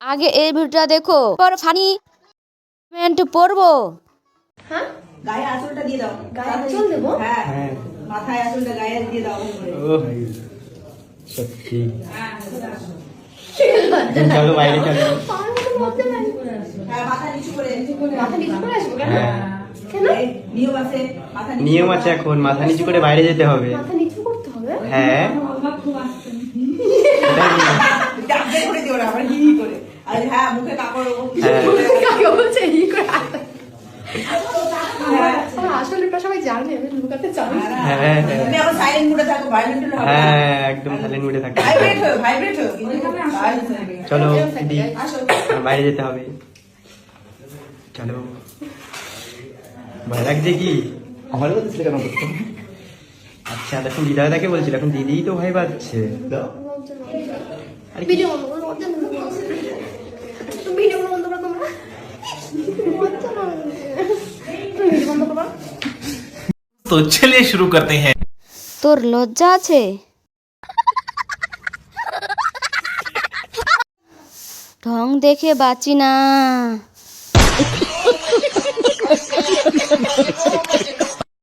আগে এই ভিডিওটা দেখো, পর ফানি কমেন্ট পড়বো। হ্যাঁ, গায়ে আঁচলটা দিয়ে দাও। গায়ে আঁচল দেবো? হ্যাঁ, মাথায় আঁচলটা গায়ে দিয়ে দাও করে। সত্যি চলো বাইরে চলো। হ্যাঁ, মাথা নিচু করে মাথা নিচু করে আসবো কেন? হ্যাঁ কেন? এই নিয়ম আছে, মাথা নিচু নিয়ম আছে, এখন মাথা নিচু করে বাইরে যেতে হবে। মাথা নিচু করতে হবে? হ্যাঁ ডাকে করে দিও না, আবার হি করে। আর হ্যাঁ, মুখে কাপড় হ্যাঁ। কাকে বলছে এই করে আসতে? আসলে এটা সবাই জানে, আমি লুকাতে চাই না। হ্যাঁ তুমি আবার সাইলেন্ট মোডে থাকো, ভাইলেন্ট হলে হবে না। হ্যাঁ একদম সাইলেন্ট মোডে থাকতে হবে। ভাইব্রেট হো কিন্তু violent হবে না। চলো দিদি, আসো। বাইরে যেতে হবে। চলো। ভয় লাগছে কি? আমার বলছিল কেন করতে? আচ্ছা দেখুন দিদাদাকে বলছিল, এখন দিদিই তো ভয় পাচ্ছে। আরে কি- ভিডিও বন্ধ করো, লজ্জা নেই। তুমি ভিডিও বন্ধ করো তোমরা। লজ্জা নেই। তুমি ভিডিও বন্ধ করো। तो चलिए शुरू करते हैं। তোর লজ্জা আছে? ঢং দেখে বাঁচি না।